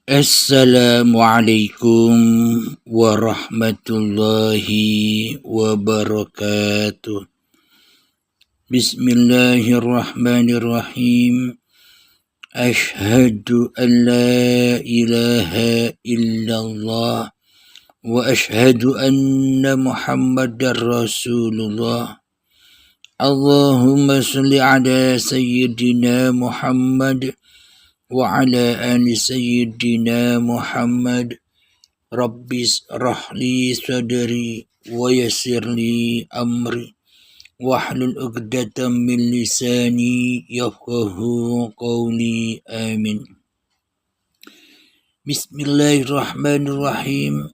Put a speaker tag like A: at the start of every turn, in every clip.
A: Assalamualaikum warahmatullahi wabarakatuh. Bismillahirrahmanirrahim. Ashhadu an la ilaha illallah wa ashhadu anna Muhammadar Rasulullah. Allahumma salli ala sayyidina Muhammad wa ala ali sayyidina Muhammad. Rabbis rahli sadri wa yassirli amri wahlul 'uqdatam min lisani yafqahu qawli. Amin. Bismillahirrahmanirrahim.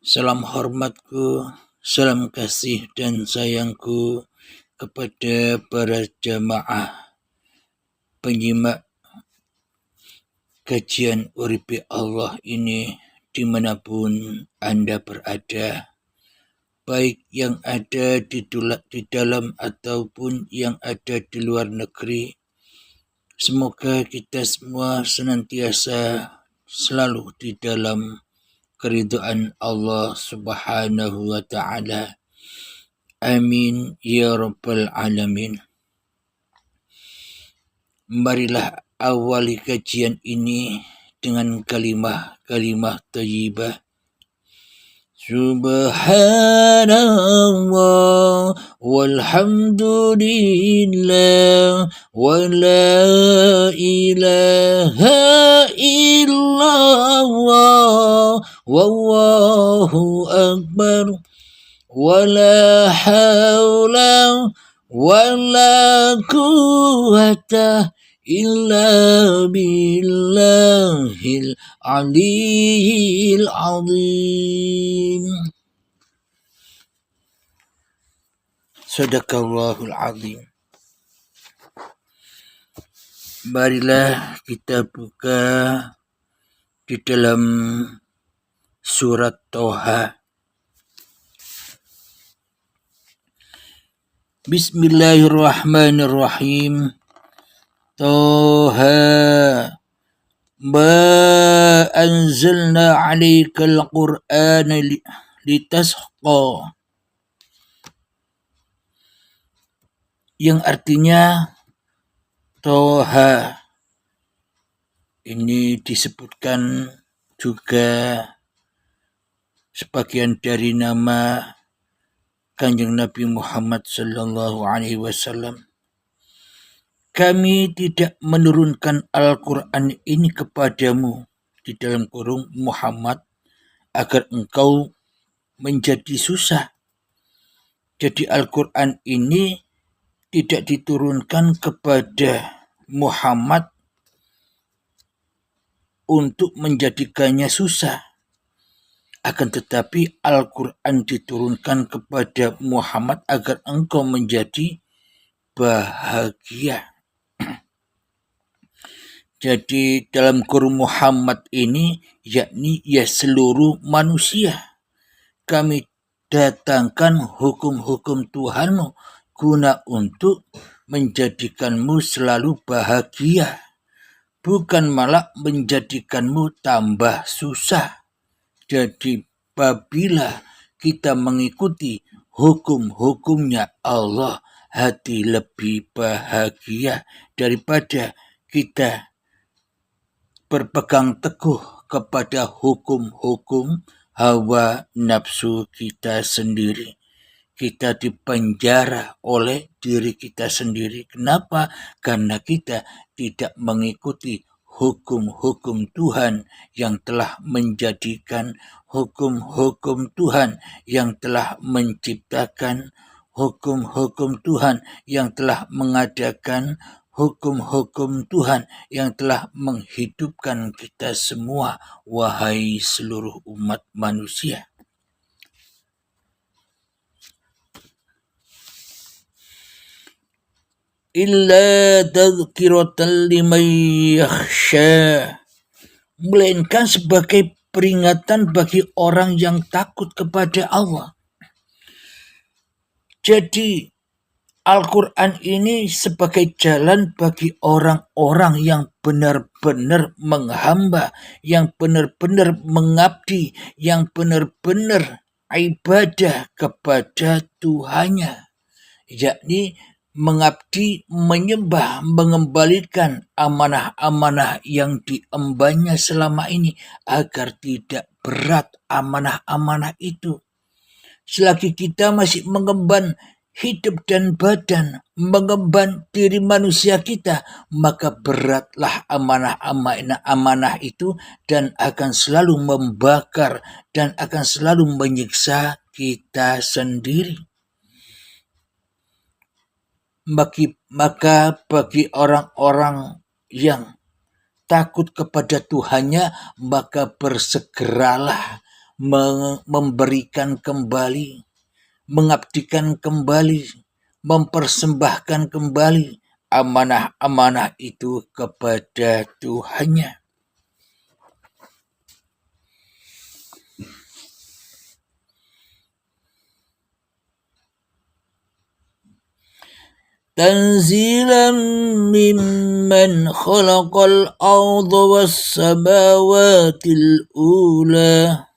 A: Salam hormatku, salam kasih dan sayangku kepada para jamaah penyimak kajian Uripi Allah ini dimanapun Anda berada, baik yang ada di dalam ataupun yang ada di luar negeri. Semoga kita semua senantiasa selalu di dalam keridhaan Allah Subhanahu wa ta'ala. Amin ya rabbal alamin. Marilah awali kajian ini dengan kalimah thayyibah. Subhanallah walhamdulillah wa la ilaha illallah wallahu akbar wa la hawla wa la quwwata illa billahil aliyil azim. Sadaqallahul azim. Marilah kita buka di dalam surat Toha. Bismillahirrahmanirrahim. Toha ma anzalna 'alaikal qur'ana litasqa, yang artinya Toha ini disebutkan juga sebagian dari nama Kanjeng Nabi Muhammad sallallahu alaihi wasallam. Kami tidak menurunkan Al-Quran ini kepadamu, di dalam kurung Muhammad, agar engkau menjadi susah. Jadi Al-Quran ini tidak diturunkan kepada Muhammad untuk menjadikannya susah. Akan tetapi Al-Quran diturunkan kepada Muhammad agar engkau menjadi bahagia. Jadi dalam kurung Muhammad ini, yakni ya seluruh manusia, kami datangkan hukum-hukum Tuhanmu guna untuk menjadikanmu selalu bahagia, bukan malah menjadikanmu tambah susah. Jadi apabila kita mengikuti hukum-hukumnya Allah, hati lebih bahagia daripada kita berpegang teguh kepada hukum-hukum hawa nafsu kita sendiri. Kita dipenjara oleh diri kita sendiri. Kenapa? Karena kita tidak mengikuti hukum-hukum Tuhan yang telah menjadikan, hukum-hukum Tuhan yang telah menciptakan, hukum-hukum Tuhan yang telah mengadakan, hukum-hukum Tuhan yang telah menghidupkan kita semua, wahai seluruh umat manusia. Illa tadhkiratan liman yakhsha, melainkan sebagai peringatan bagi orang yang takut kepada Allah. Jadi Al-Quran ini sebagai jalan bagi orang-orang yang benar-benar menghamba, yang benar-benar mengabdi, yang benar-benar ibadah kepada Tuhannya, yakni mengabdi, menyembah, mengembalikan amanah-amanah yang diembannya selama ini agar tidak berat amanah-amanah itu. Selagi kita masih mengemban hidup dan badan, mengemban diri manusia kita, maka beratlah amanah itu dan akan selalu membakar dan akan selalu menyiksa kita sendiri. Maka bagi orang-orang yang takut kepada Tuhannya, maka bersegeralah memberikan kembali, mengabdikan kembali, mempersembahkan kembali amanah-amanah itu kepada Tuhannya. تنزيلا ممن خلق الأرض والسماوات الأولى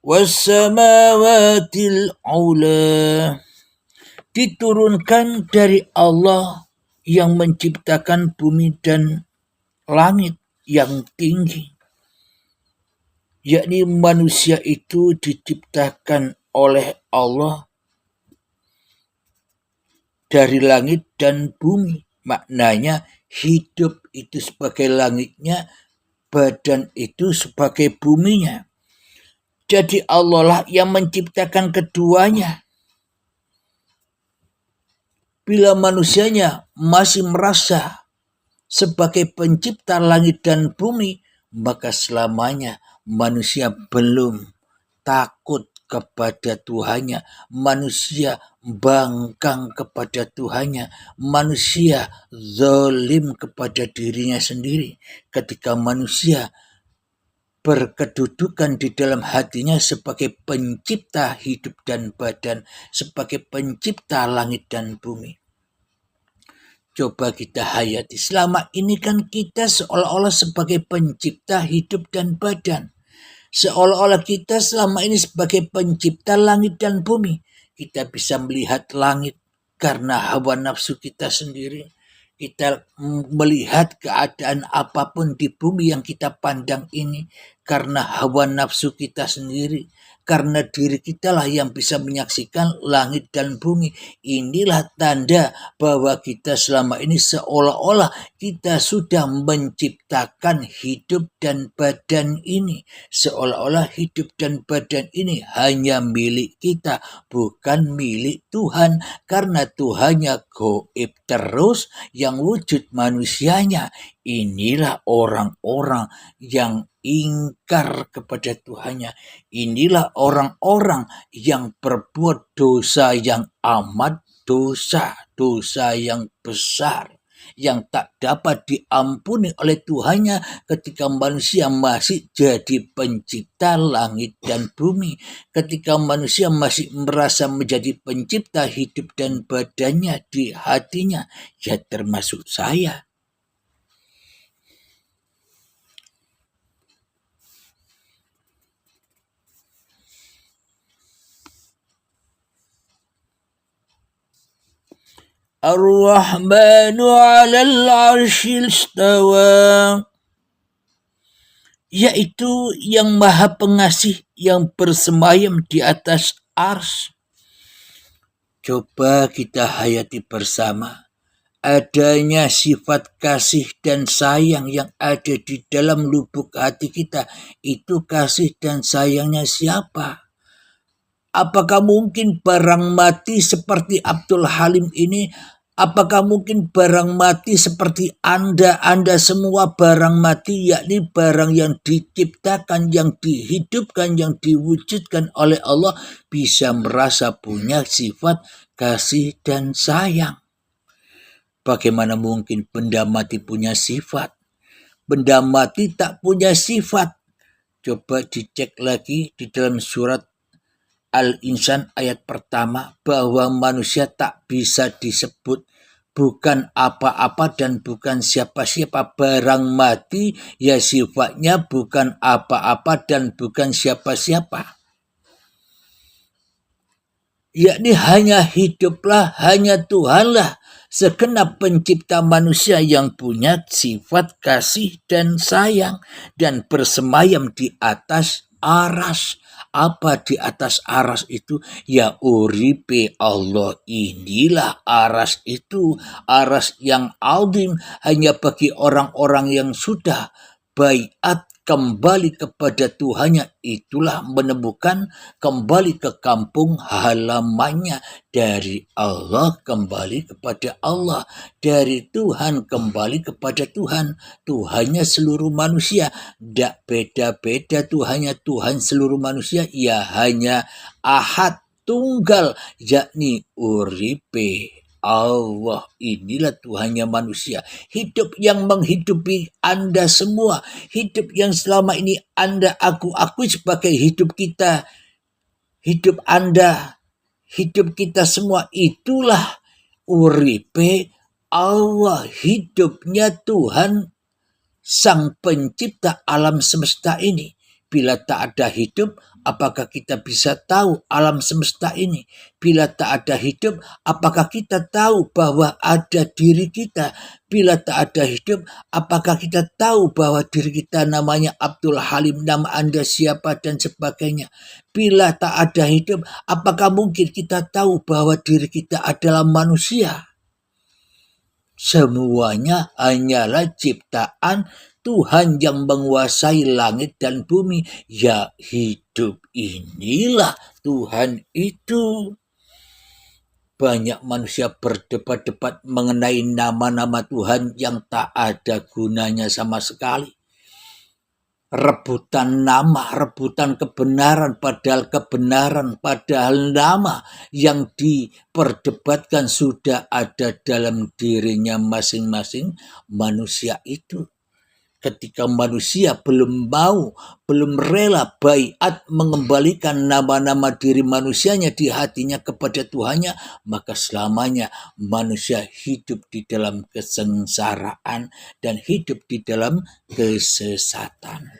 A: Wassamawatil ula, diturunkan dari Allah yang menciptakan bumi dan langit yang tinggi, yakni manusia itu diciptakan oleh Allah dari langit dan bumi. Maknanya hidup itu sebagai langitnya, badan itu sebagai buminya. Jadi Allah lah yang menciptakan keduanya. Bila manusianya masih merasa sebagai pencipta langit dan bumi, maka selamanya manusia belum takut kepada Tuhannya. Manusia bangkang kepada Tuhannya. Manusia zalim kepada dirinya sendiri. Ketika manusia berkedudukan di dalam hatinya sebagai pencipta hidup dan badan, sebagai pencipta langit dan bumi. Coba kita hayati, selama ini kan kita seolah-olah sebagai pencipta hidup dan badan. Seolah-olah kita selama ini sebagai pencipta langit dan bumi. Kita bisa melihat langit karena hawa nafsu kita sendiri. Kita melihat keadaan apapun di bumi yang kita pandang ini karena hawa nafsu kita sendiri. Karena diri kita lah yang bisa menyaksikan langit dan bumi. Inilah tanda bahwa kita selama ini seolah-olah kita sudah menciptakan hidup dan badan ini. Seolah-olah hidup dan badan ini hanya milik kita, bukan milik Tuhan. Karena Tuhannya gaib terus, yang wujud manusianya. Inilah orang-orang yang ingkar kepada Tuhannya. Inilah orang-orang yang berbuat dosa yang amat dosa yang besar, yang tak dapat diampuni oleh Tuhannya ketika manusia masih jadi pencipta langit dan bumi, ketika manusia masih merasa menjadi pencipta hidup dan badannya di hatinya, ya termasuk saya. Ar-Rahmanu 'alal 'arsy istawa, yaitu yang maha pengasih yang bersemayam di atas ars. Coba kita hayati bersama adanya sifat kasih dan sayang yang ada di dalam lubuk hati kita. Itu kasih dan sayangnya siapa? Apakah mungkin barang mati seperti Abdul Halim ini? Apakah mungkin barang mati seperti Anda semua barang mati, yakni barang yang diciptakan, yang dihidupkan, yang diwujudkan oleh Allah, bisa merasa punya sifat kasih dan sayang? Bagaimana mungkin benda mati punya sifat? Benda mati tak punya sifat. Coba dicek lagi di dalam surat Al-Insan ayat pertama bahwa manusia tak bisa disebut bukan apa-apa dan bukan siapa-siapa. Barang mati ya sifatnya bukan apa-apa dan bukan siapa-siapa. Yakni hanya hiduplah, hanya Tuhanlah segenap pencipta manusia yang punya sifat kasih dan sayang dan bersemayam di atas aras. Apa di atas aras itu? Ya uripe Allah, inilah aras itu, aras yang azim hanya bagi orang-orang yang sudah baiat kembali kepada Tuhannya, itulah menemukan kembali ke kampung halamannya. Dari Allah kembali kepada Allah, dari Tuhan kembali kepada Tuhan. Tuhannya seluruh manusia, tidak beda-beda Tuhannya. Tuhan seluruh manusia ya hanya ahad tunggal, yakni uripe Allah. Inilah Tuhannya manusia. Hidup yang menghidupi Anda semua. Hidup yang selama ini Anda akui sebagai hidup kita. Hidup Anda, hidup kita semua, itulah uripe Allah. Hidupnya Tuhan Sang Pencipta alam semesta ini. Bila tak ada hidup, apakah kita bisa tahu alam semesta ini? Bila tak ada hidup, apakah kita tahu bahwa ada diri kita? Bila tak ada hidup, apakah kita tahu bahwa diri kita namanya Abdul Halim, nama Anda siapa dan sebagainya? Bila tak ada hidup, apakah mungkin kita tahu bahwa diri kita adalah manusia? Semuanya hanyalah ciptaan Tuhan yang menguasai langit dan bumi. Ya hidup inilah Tuhan itu. Banyak manusia berdebat-debat mengenai nama-nama Tuhan yang tak ada gunanya sama sekali. Rebutan nama, rebutan kebenaran, padahal nama yang diperdebatkan sudah ada dalam dirinya masing-masing manusia itu. Ketika manusia belum rela baiat mengembalikan nama-nama diri manusianya di hatinya kepada Tuhannya, maka selamanya manusia hidup di dalam kesengsaraan dan hidup di dalam kesesatan.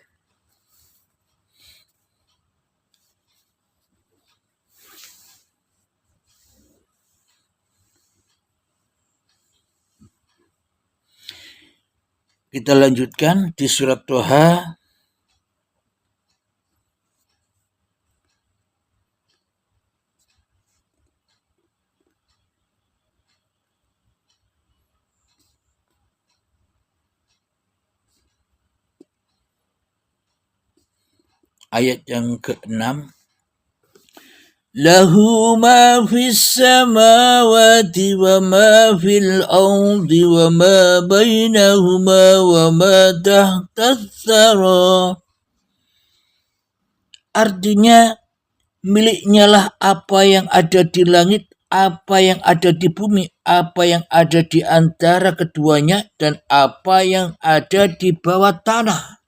A: Kita lanjutkan di surat Toha ayat yang ke-6. Lahu ma fis samawati wa ma fil ardi wa ma bainahuma wa ma tahta tsara. Artinya miliknya lah apa yang ada di langit, apa yang ada di bumi, apa yang ada di antara keduanya, dan apa yang ada di bawah tanah.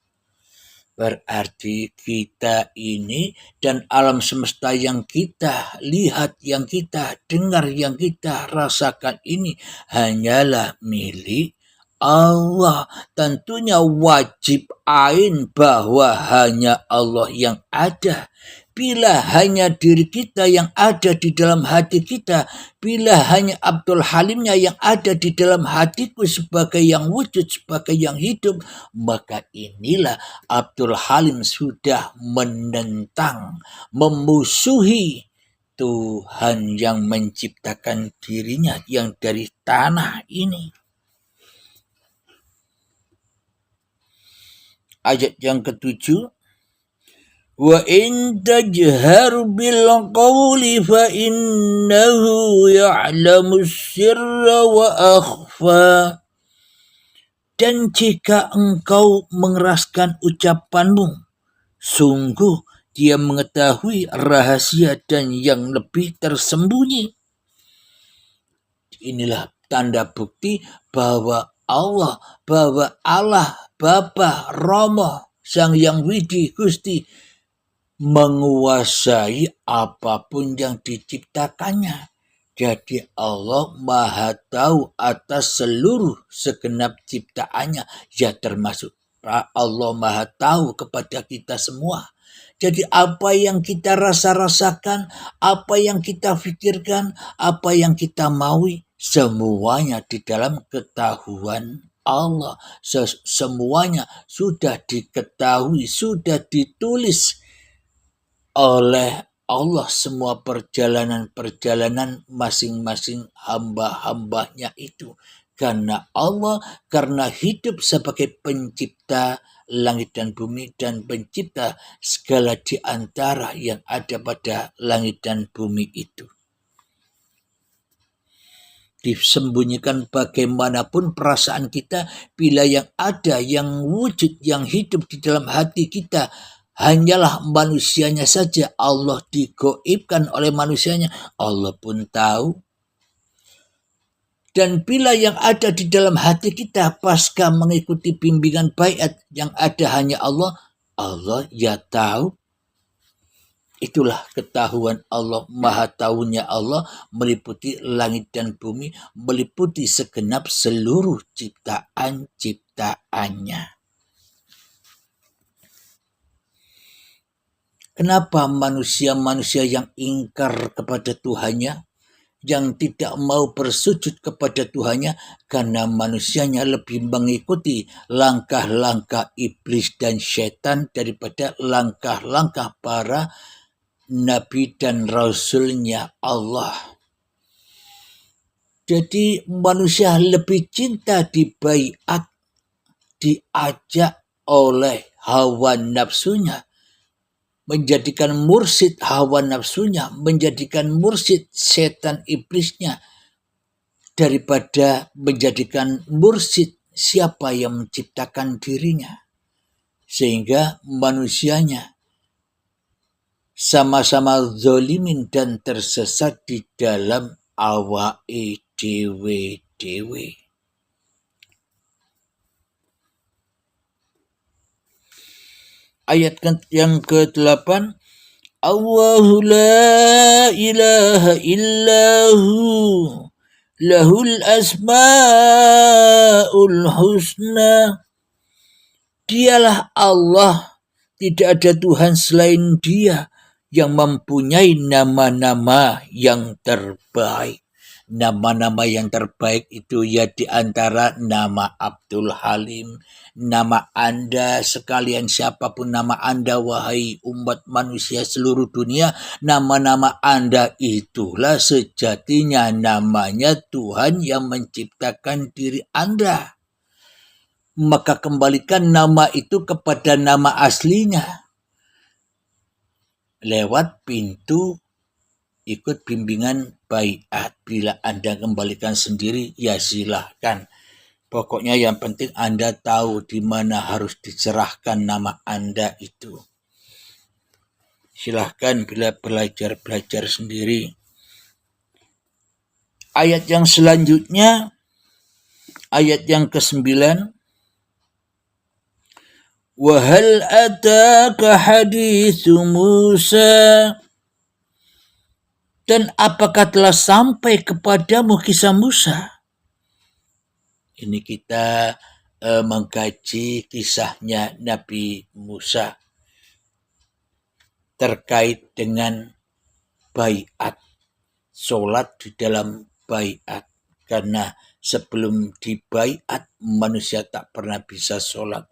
A: Berarti kita ini dan alam semesta yang kita lihat, yang kita dengar, yang kita rasakan ini hanyalah milik Allah. Tentunya wajib ain bahwa hanya Allah yang ada. Bila hanya diri kita yang ada di dalam hati kita, bila hanya Abdul Halimnya yang ada di dalam hatiku sebagai yang wujud, sebagai yang hidup, maka inilah Abdul Halim sudah menentang, memusuhi Tuhan yang menciptakan dirinya yang dari tanah ini. Ayat yang ke-7. Wa in tajhar bil qawli fa innahu ya'lamu sirra wa akhfa. Dan jika engkau mengeraskan ucapanmu, sungguh dia mengetahui rahasia dan yang lebih tersembunyi. Inilah tanda bukti bahwa Allah Bapa, Rama, Sang Yang Widi Gusti menguasai apapun yang diciptakannya. Jadi Allah Maha tahu atas seluruh segenap ciptaannya, ya termasuk Allah Maha tahu kepada kita semua. Jadi apa yang kita rasakan, apa yang kita pikirkan, apa yang kita maui, semuanya di dalam ketahuan Allah. Semuanya sudah diketahui, sudah ditulis oleh Allah semua perjalanan-perjalanan masing-masing hamba-hambanya itu. Karena Allah, karena hidup sebagai pencipta langit dan bumi dan pencipta segala di antara yang ada pada langit dan bumi itu. Disembunyikan bagaimanapun perasaan kita, bila yang ada, yang wujud, yang hidup di dalam hati kita hanyalah manusianya saja. Allah digoibkan oleh manusianya, Allah pun tahu. Dan bila yang ada di dalam hati kita pasca mengikuti bimbingan baiat, yang ada hanya Allah, Allah ya tahu. Itulah ketahuan Allah, maha tahunya Allah meliputi langit dan bumi, meliputi segenap seluruh ciptaan-ciptaannya. Kenapa manusia-manusia yang ingkar kepada Tuhannya, yang tidak mau bersujud kepada Tuhannya, karena manusianya lebih mengikuti langkah-langkah iblis dan setan daripada langkah-langkah para Nabi dan Rasulnya Allah. Jadi manusia lebih cinta dibaiat, diajak oleh hawa nafsunya, menjadikan mursyid hawa nafsunya, menjadikan mursyid setan iblisnya, daripada menjadikan mursyid siapa yang menciptakan dirinya. Sehingga manusianya sama-sama zolimin dan tersesat di dalam awake dewe-dewe. Ayat yang ke-8, Allahu la ilaha illahu lahul asma'ul husna. Dialah Allah, tidak ada Tuhan selain Dia yang mempunyai nama-nama yang terbaik. Nama-nama yang terbaik itu ya di antara nama Abdul Halim, nama Anda sekalian, siapapun nama Anda, wahai umat manusia seluruh dunia, nama-nama Anda itulah sejatinya namanya Tuhan yang menciptakan diri Anda. Maka kembalikan nama itu kepada nama aslinya lewat pintu ikut bimbingan baiat. Bila Anda kembalikan sendiri, ya silahkan. Pokoknya yang penting Anda tahu di mana harus diserahkan nama Anda itu. Silahkan bila belajar sendiri. Ayat yang selanjutnya, ayat yang ke-9. Wahal ataka hadithu Musa. Dan apakah telah sampai kepadamu kisah Musa? Ini kita mengkaji kisahnya Nabi Musa terkait dengan baiat, sholat di dalam baiat. Karena sebelum dibaiat manusia tak pernah bisa sholat.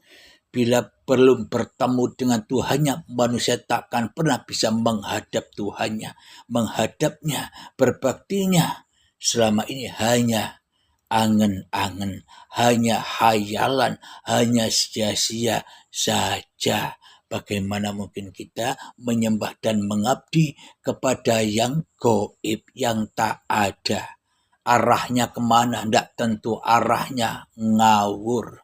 A: Bila belum bertemu dengan Tuhannya, manusia takkan pernah bisa menghadap Tuhannya. Menghadapnya, berbaktinya, selama ini hanya angen-angen, hanya hayalan, hanya sia-sia saja. Bagaimana mungkin kita menyembah dan mengabdi kepada yang gaib, yang tak ada. Arahnya kemana? Tidak tentu, arahnya ngawur.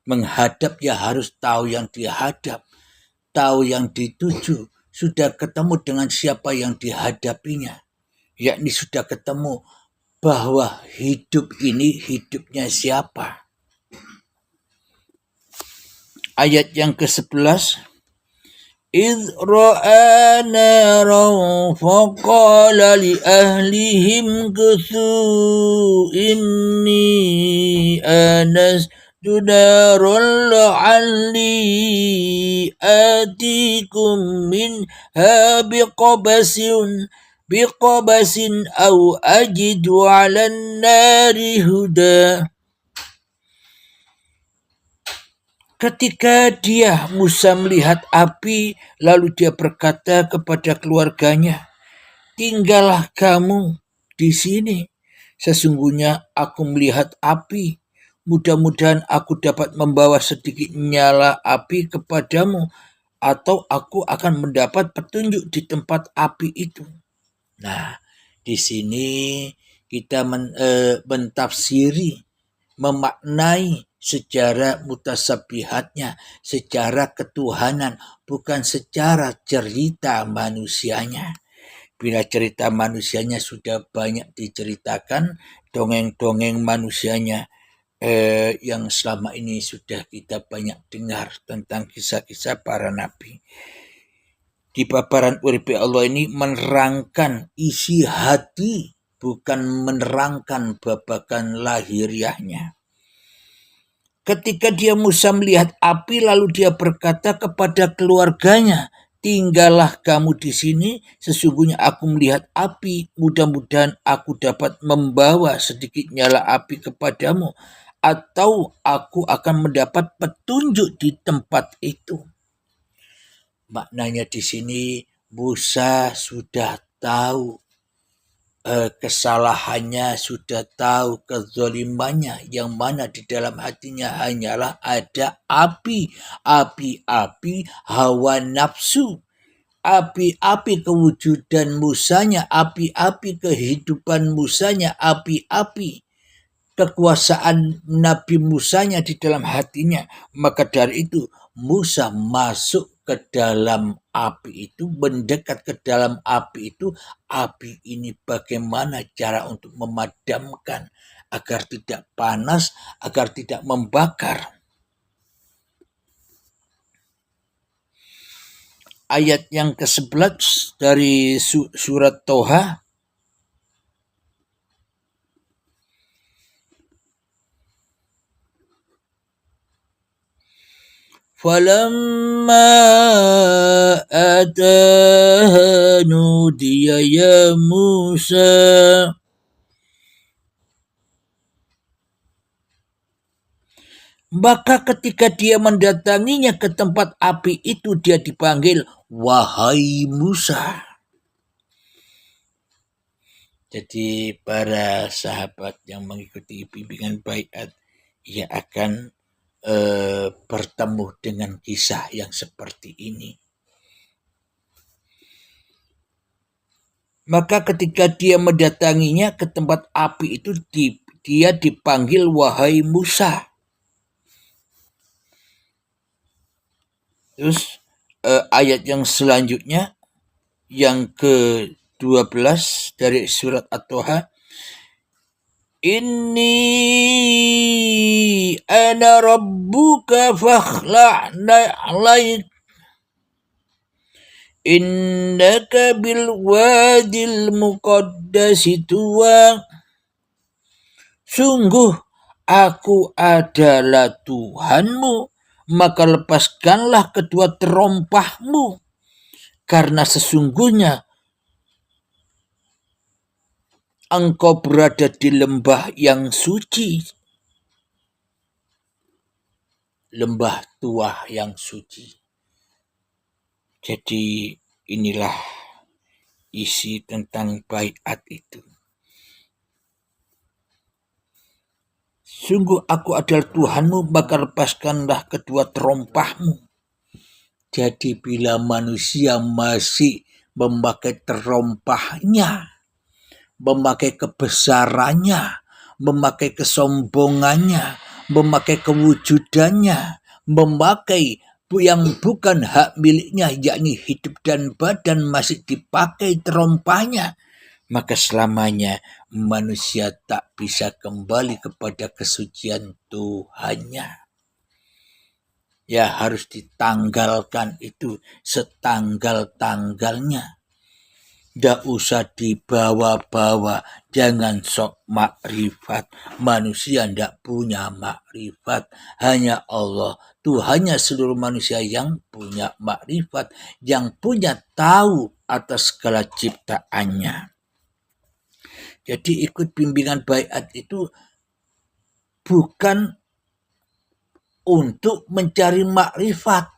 A: Menghadap ya harus tahu yang dihadap, tahu yang dituju, sudah ketemu dengan siapa yang dihadapinya, yakni sudah ketemu bahwa hidup ini hidupnya siapa. Ayat yang ke-11, إذ رأى نارا فقال لأهلهم كثوا إني آنست نارا لعلي آتيكم منها بقبس أو أجد على النار هدى. Ketika Musa melihat api, lalu dia berkata kepada keluarganya, tinggallah kamu di sini. Sesungguhnya aku melihat api. Mudah-mudahan aku dapat membawa sedikit nyala api kepadamu, atau aku akan mendapat petunjuk di tempat api itu. Nah, di sini kita mentafsiri, memaknai secara mutasabihatnya, secara ketuhanan, bukan secara cerita manusianya. Bila cerita manusianya sudah banyak diceritakan, dongeng-dongeng manusianya yang selama ini sudah kita banyak dengar tentang kisah-kisah para nabi. Di paparan uripe Allah ini menerangkan isi hati, bukan menerangkan babakan lahiriahnya. Ketika Musa melihat api, lalu dia berkata kepada keluarganya, tinggallah kamu di sini, sesungguhnya aku melihat api, mudah-mudahan aku dapat membawa sedikit nyala api kepadamu, atau aku akan mendapat petunjuk di tempat itu. Maknanya di sini Musa sudah tahu kesalahannya, sudah tahu kezalimannya, yang mana di dalam hatinya hanyalah ada api hawa nafsu, api kewujudan Musanya, api kehidupan Musanya, api kekuasaan Nabi Musanya di dalam hatinya. Maka dari itu Musa masuk ke dalam api itu, mendekat ke dalam api itu. Api ini bagaimana cara untuk memadamkan agar tidak panas, agar tidak membakar. Ayat yang ke-11 dari surat Toha. فَلَمَّا آتَاهَا نُودِيَ يَا مُوسَى. Maka ketika dia mendatanginya ke tempat api itu, dia dipanggil, wahai Musa. Jadi para sahabat yang mengikuti bimbingan baiat, ia akan bertemu dengan kisah yang seperti ini. Maka ketika dia mendatanginya ke tempat api itu, dia dipanggil wahai Musa. Terus ayat yang selanjutnya, yang ke-12 dari surat At-Toha. Inni ana rabbuka fakhla'na 'alaik innaka bil wadil muqaddasi tuwa. Sungguh aku adalah Tuhanmu, maka lepaskanlah kedua terompahmu, karena sesungguhnya engkau berada di lembah yang suci, lembah Tuah yang suci. Jadi inilah isi tentang baiat itu. Sungguh aku adalah Tuhanmu, maka lepaskanlah kedua terompahmu. Jadi bila manusia masih memakai terompahnya, memakai kebesarannya, memakai kesombongannya, memakai kewujudannya, memakai yang bukan hak miliknya, yakni hidup dan badan, masih dipakai terompahnya, maka selamanya manusia tak bisa kembali kepada kesucian Tuhannya. ya harus ditanggalkan itu setanggal-tanggalnya. Nggak usah dibawa-bawa, jangan sok makrifat. Manusia ndak punya makrifat, hanya Allah. Tuhannya seluruh manusia yang punya makrifat, yang punya tahu atas segala ciptaannya. Jadi ikut bimbingan baiat itu bukan untuk mencari makrifat.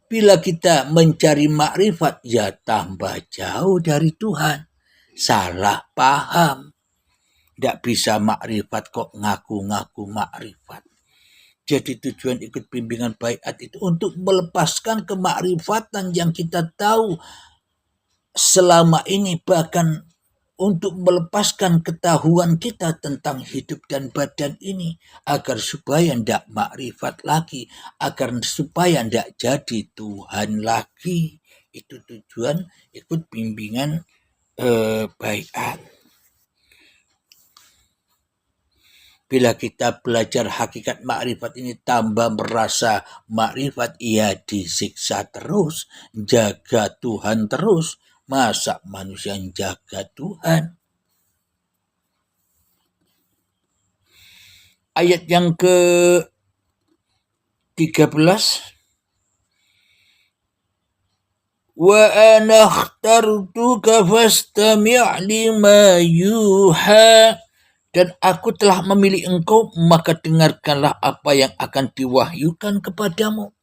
A: Bila kita mencari makrifat, ya tambah jauh dari Tuhan. Salah paham. Tidak bisa makrifat kok ngaku-ngaku makrifat. Jadi tujuan ikut bimbingan baiat itu untuk melepaskan kemakrifatan yang kita tahu selama ini, bahkan untuk melepaskan ketahuan kita tentang hidup dan badan ini, agar supaya tidak makrifat lagi, agar supaya tidak jadi Tuhan lagi. Itu tujuan ikut bimbingan baiat. Bila kita belajar hakikat makrifat ini tambah merasa makrifat, ia disiksa terus, jaga Tuhan terus. Masa manusia yang jaga Tuhan? Ayat yang ke-13. Wa ana akhtartuka fastami' lima yuha. Dan aku telah memilih engkau, maka dengarkanlah apa yang akan diwahyukan kepadamu.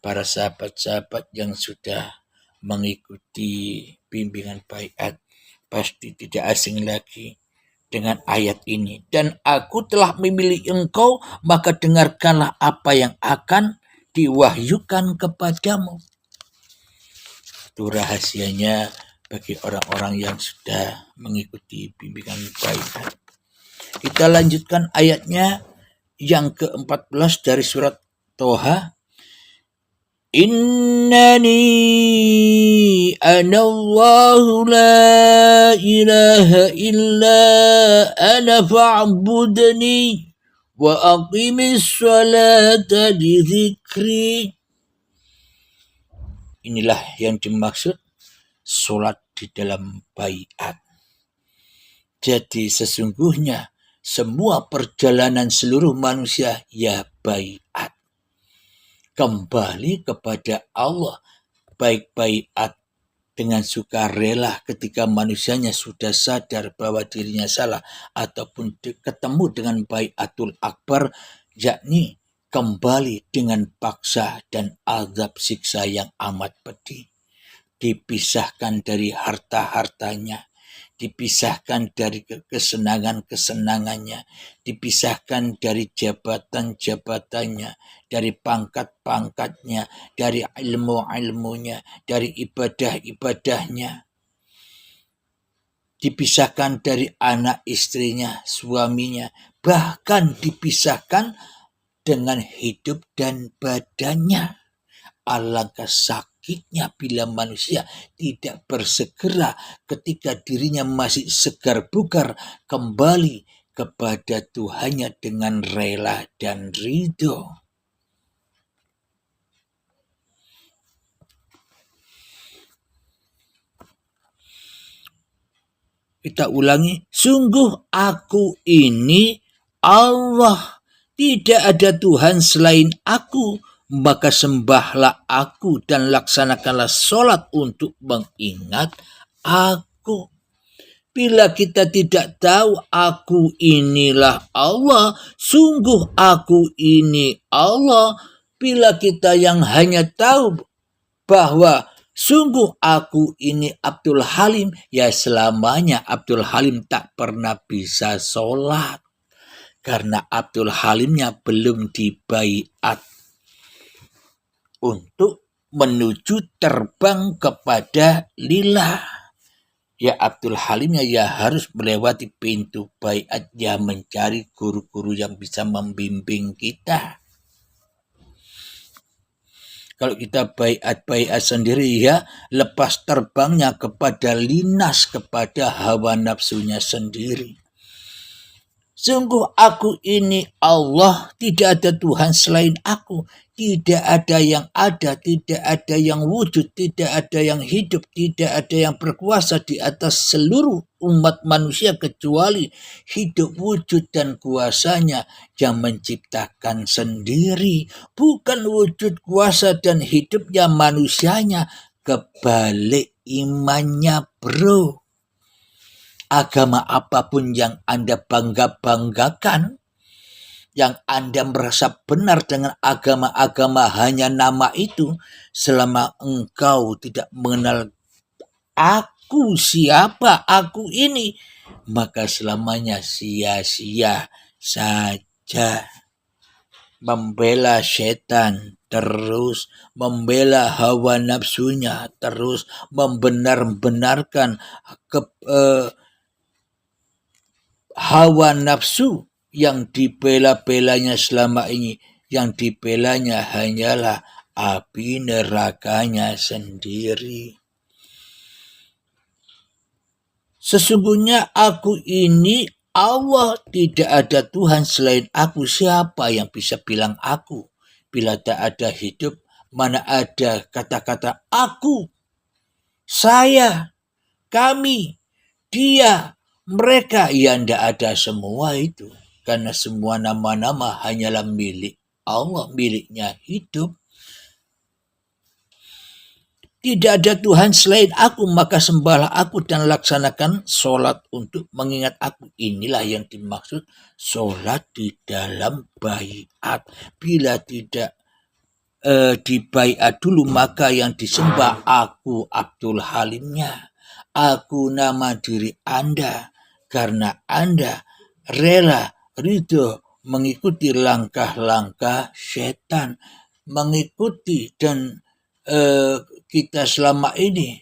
A: Para sahabat-sahabat yang sudah mengikuti bimbingan baiat pasti tidak asing lagi dengan ayat ini. Dan aku telah memilih engkau, maka dengarkanlah apa yang akan diwahyukan kepadamu. Itu rahasianya bagi orang-orang yang sudah mengikuti bimbingan baiat. Kita lanjutkan ayatnya yang ke-14 dari surat Toha. Innani anallahu la ilaha illa ana fa'budni wa aqimis salata li dzikri. Inilah yang dimaksud sholat di dalam baiat. Jadi sesungguhnya semua perjalanan seluruh manusia ya baiat. Kembali kepada Allah, baik baiat dengan sukarela ketika manusianya sudah sadar bahwa dirinya salah, ataupun ketemu dengan baiatul akbar, yakni kembali dengan paksa dan azab siksa yang amat pedih. Dipisahkan dari harta-hartanya, dipisahkan dari kesenangan-kesenangannya, dipisahkan dari jabatan-jabatannya, dari pangkat-pangkatnya, dari ilmu-ilmunya, dari ibadah-ibadahnya, dipisahkan dari anak istrinya, suaminya, bahkan dipisahkan dengan hidup dan badannya. Alangkah sakitnya bila manusia tidak bersegera ketika dirinya masih segar bugar kembali kepada Tuhannya dengan rela dan ridho. Kita ulangi, sungguh aku ini Allah, tidak ada Tuhan selain aku, maka sembahlah aku dan laksanakanlah sholat untuk mengingat aku. Bila kita tidak tahu aku inilah Allah, sungguh aku ini Allah. Bila kita yang hanya tahu bahwa sungguh aku ini Abdul Halim, ya selamanya Abdul Halim tak pernah bisa sholat. Karena Abdul Halimnya belum dibaiat untuk menuju terbang kepada lillah. Ya Abdul Halimnya ya harus melewati pintu baiat, ya mencari guru-guru yang bisa membimbing kita. Kalau kita baiat sendiri, ya lepas terbangnya kepada linas, kepada hawa nafsunya sendiri. Sungguh aku ini Allah, tidak ada Tuhan selain aku. Tidak ada yang ada, tidak ada yang wujud, tidak ada yang hidup, tidak ada yang berkuasa di atas seluruh umat manusia kecuali hidup, wujud, dan kuasanya yang menciptakan sendiri. Bukan wujud, kuasa, dan hidupnya manusianya. Kebalik imannya, bro. Agama apapun yang Anda bangga-banggakan, yang Anda merasa benar dengan agama-agama hanya nama itu, selama engkau tidak mengenal aku siapa, aku ini, maka selamanya sia-sia saja. Membela setan, terus membela hawa nafsunya, terus membenar-benarkan hawa nafsu yang dibela-belanya selama ini. Yang dibelanya hanyalah api nerakanya sendiri. Sesungguhnya aku ini Allah, tidak ada Tuhan selain aku. Siapa yang bisa bilang aku? Bila tak ada hidup, mana ada kata-kata aku, saya, kami, dia, mereka. Ya, tidak ada semua itu. Karena semua nama-nama hanyalah milik Allah, miliknya hidup. Tidak ada Tuhan selain aku, maka sembahlah aku dan laksanakan sholat untuk mengingat aku. Inilah yang dimaksud sholat di dalam baiat. Bila tidak dibaiat dulu, maka yang disembah aku Abdul Halimnya. Aku nama diri Anda karena Anda rela ridho mengikuti langkah-langkah setan, mengikuti dan kita selama ini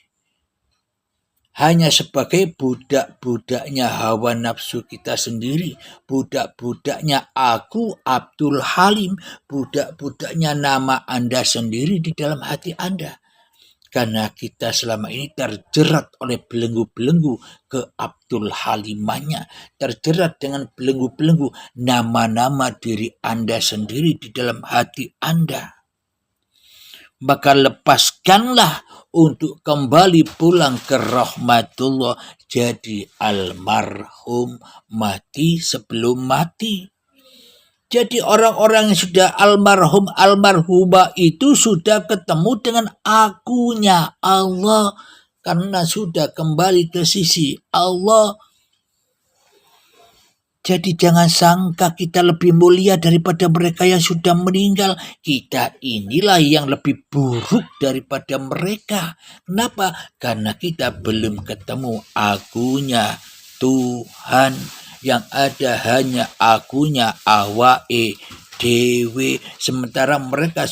A: hanya sebagai budak-budaknya hawa nafsu kita sendiri, budak-budaknya aku Abdul Halim, budak-budaknya nama Anda sendiri di dalam hati Anda. Karena kita selama ini terjerat oleh belenggu-belenggu ke Abdul Halimannya, terjerat dengan belenggu-belenggu nama-nama diri Anda sendiri di dalam hati Anda. Maka lepaskanlah untuk kembali pulang ke rahmatullah, jadi almarhum, mati sebelum mati. Jadi orang-orang yang sudah almarhum, almarhumah itu sudah ketemu dengan akunya Allah, karena sudah kembali ke sisi Allah. Jadi jangan sangka kita lebih mulia daripada mereka yang sudah meninggal. Kita inilah yang lebih buruk daripada mereka. Kenapa? Karena kita belum ketemu akunya Tuhan. Yang ada hanya akunya awae dewe. Sementara mereka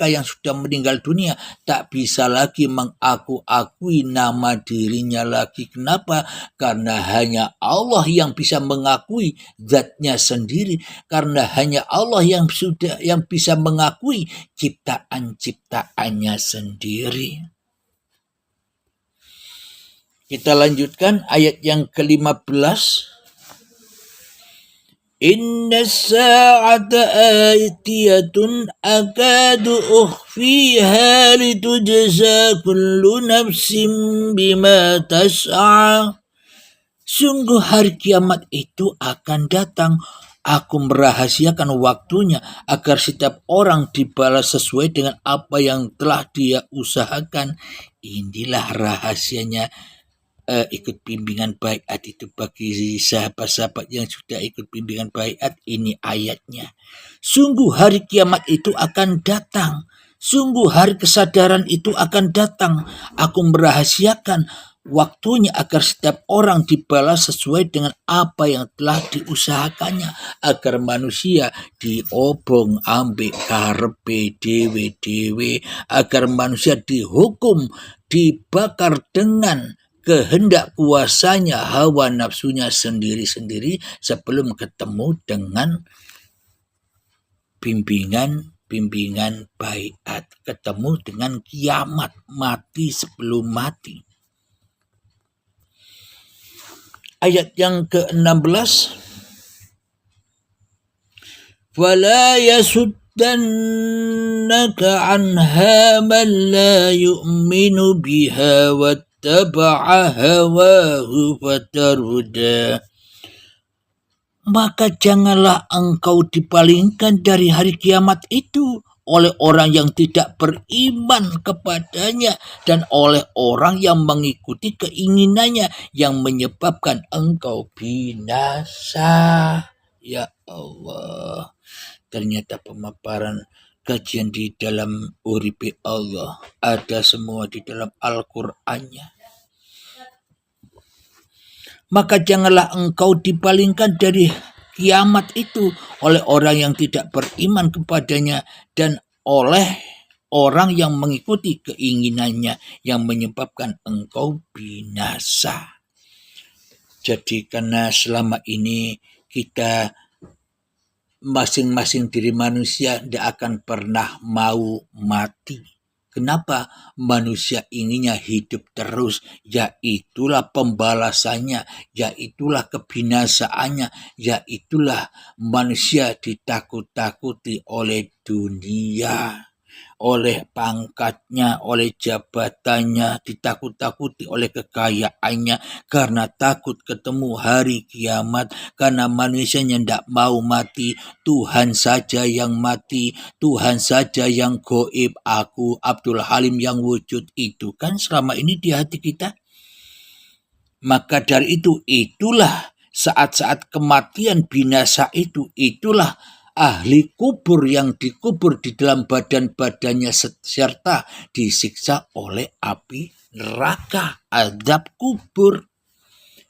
A: yang sudah meninggal dunia tak bisa lagi mengaku-akui nama dirinya lagi. Kenapa? Karena hanya Allah yang bisa mengakui zatnya sendiri. Karena hanya Allah yang bisa mengakui ciptaan-ciptaannya sendiri. Kita lanjutkan ayat yang ke-15. Inna sa'ata atiyatun akadu ukhfiha litujza kullu nafsim bima tas'a. Sungguh hari kiamat itu akan datang. Aku merahasiakan waktunya agar setiap orang dibalas sesuai dengan apa yang telah dia usahakan. Inilah rahasianya ikut bimbingan baiat itu bagi sahabat-sahabat yang sudah ikut bimbingan baiat. Ini ayatnya. Sungguh hari kiamat itu akan datang. Sungguh hari kesadaran itu akan datang. Aku merahasiakan waktunya agar setiap orang dibalas sesuai dengan apa yang telah diusahakannya, agar manusia diobong ambek karepe dewe-dewe, agar manusia dihukum, dibakar dengan kehendak kuasanya hawa nafsunya sendiri-sendiri sebelum ketemu dengan bimbingan baiat, ketemu dengan kiamat, mati sebelum mati. Ayat yang ke-16. Wala yasuddannaka anha man la yu'minu biha wattaba'a hawahu fatarda. Maka janganlah engkau dipalingkan dari hari kiamat itu oleh orang yang tidak beriman kepadanya dan oleh orang yang mengikuti keinginannya yang menyebabkan engkau binasa. Ya Allah, ternyata pemaparan kajian di dalam Uripi Allah ada semua di dalam Al-Qur'annya. Maka janganlah engkau dipalingkan dari kiamat itu oleh orang yang tidak beriman kepadanya dan oleh orang yang mengikuti keinginannya yang menyebabkan engkau binasa. Jadi karena selama ini kita masing-masing diri manusia tidak akan pernah mau mati. Kenapa manusia inginnya hidup terus? Yaitulah pembalasannya, yaitulah kebinasaannya, yaitulah manusia ditakut-takuti oleh dunia, oleh pangkatnya, oleh jabatannya, ditakut-takuti oleh kekayaannya, karena takut ketemu hari kiamat, karena manusianya tidak mau mati. Tuhan saja yang mati, Tuhan saja yang goib. Aku Abdul Halim yang wujud, itu kan selama ini di hati kita. Maka dari itu, itulah saat-saat kematian binasa itu, itulah ahli kubur yang dikubur di dalam badan-badannya serta disiksa oleh api neraka, azab kubur.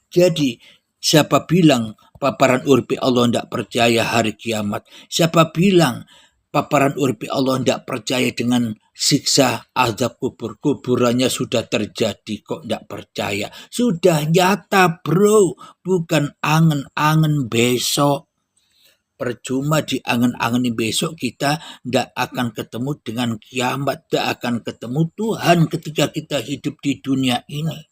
A: Jadi siapa bilang paparan Uripi Allah tidak percaya hari kiamat? Siapa bilang paparan Uripi Allah tidak percaya dengan siksa azab kubur? Kuburannya sudah terjadi kok tidak percaya? Sudah nyata bro, bukan angen-angen besok. Percuma di angen-angen besok kita tidak akan ketemu dengan kiamat, tidak akan ketemu Tuhan ketika kita hidup di dunia ini.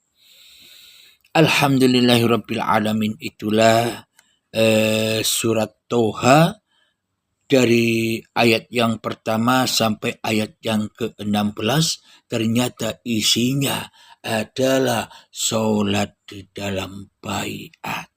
A: Alhamdulillahirabbil alamin. Itulah surat Toha dari ayat yang pertama sampai ayat yang ke-16. Ternyata isinya adalah sholat di dalam baiat.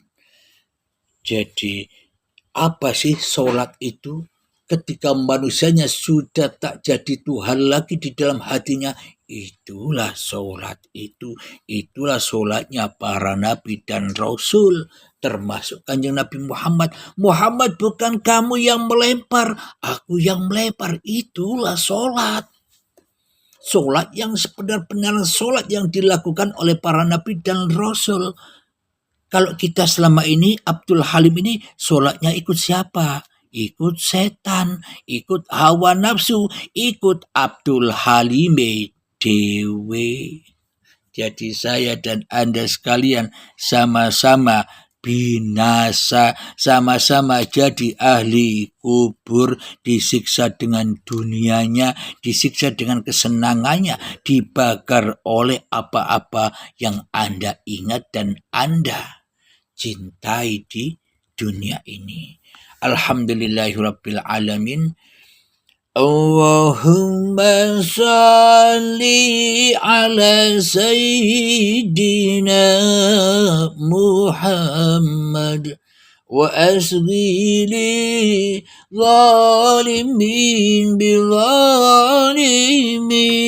A: Jadi apa sih sholat itu? Ketika manusianya sudah tak jadi Tuhan lagi di dalam hatinya, itulah sholat itu. Itulah sholatnya para nabi dan rasul, termasuk Kanjeng Nabi Muhammad. Muhammad, bukan kamu yang melempar, aku yang melempar. Itulah sholat. Sholat yang sebenar-benar sholat yang dilakukan oleh para nabi dan rasul. Kalau kita selama ini, Abdul Halim ini sholatnya ikut siapa? Ikut setan, ikut hawa nafsu, ikut Abdul Halim dewe. Jadi saya dan Anda sekalian sama-sama binasa, sama-sama jadi ahli kubur, disiksa dengan dunianya, disiksa dengan kesenangannya, dibakar oleh apa-apa yang Anda ingat dan Anda cintai di dunia ini. Alhamdulillahirabbil alamin. Allahumma salli ala sayyidina Muhammad wa asghili zalimin bil zalimin.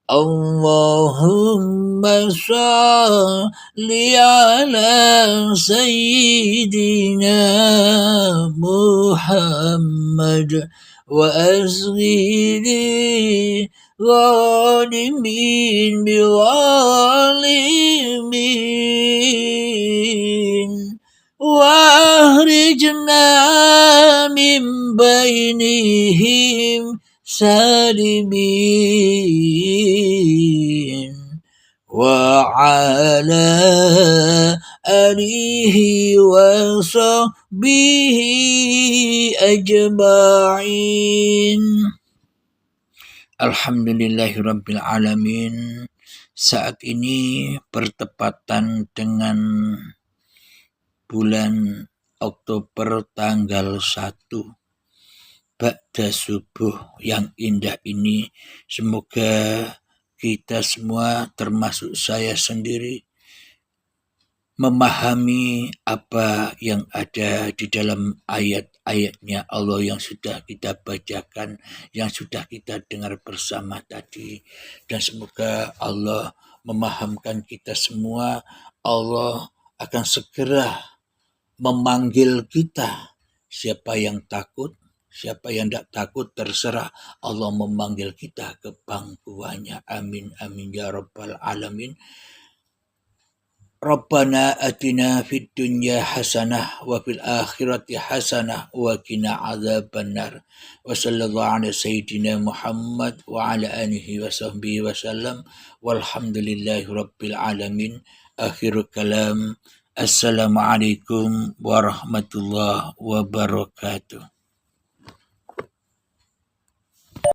A: Allahumma salli ala sayyidina Muhammad wa asghili zalimin biwalimin wa akhrijna min bainihim salimin wa ala alihi wa sahbihi ajma'in. Alhamdulillahirabbil alamin. Saat ini bertepatan dengan bulan Oktober tanggal 1 ba'da subuh yang indah ini. Semoga kita semua termasuk saya sendiri memahami apa yang ada di dalam ayat-ayatnya Allah yang sudah kita bacakan, yang sudah kita dengar bersama tadi. Dan semoga Allah memahamkan kita semua. Allah akan segera memanggil kita. Siapa yang takut, siapa yang tidak takut, terserah. Allah memanggil kita ke pangkuannya. Amin, amin, ya rabbal alamin. Rabbana atina fid dunya hasanah wa fil akhirati hasanah wa qina adzabannar. Wa sallallahu ala sayyidina Muhammad wa ala alihi wa sahbihi wa sallam. Walhamdulillahi rabbil alamin. Akhirul kalam. Assalamualaikum warahmatullahi wabarakatuh.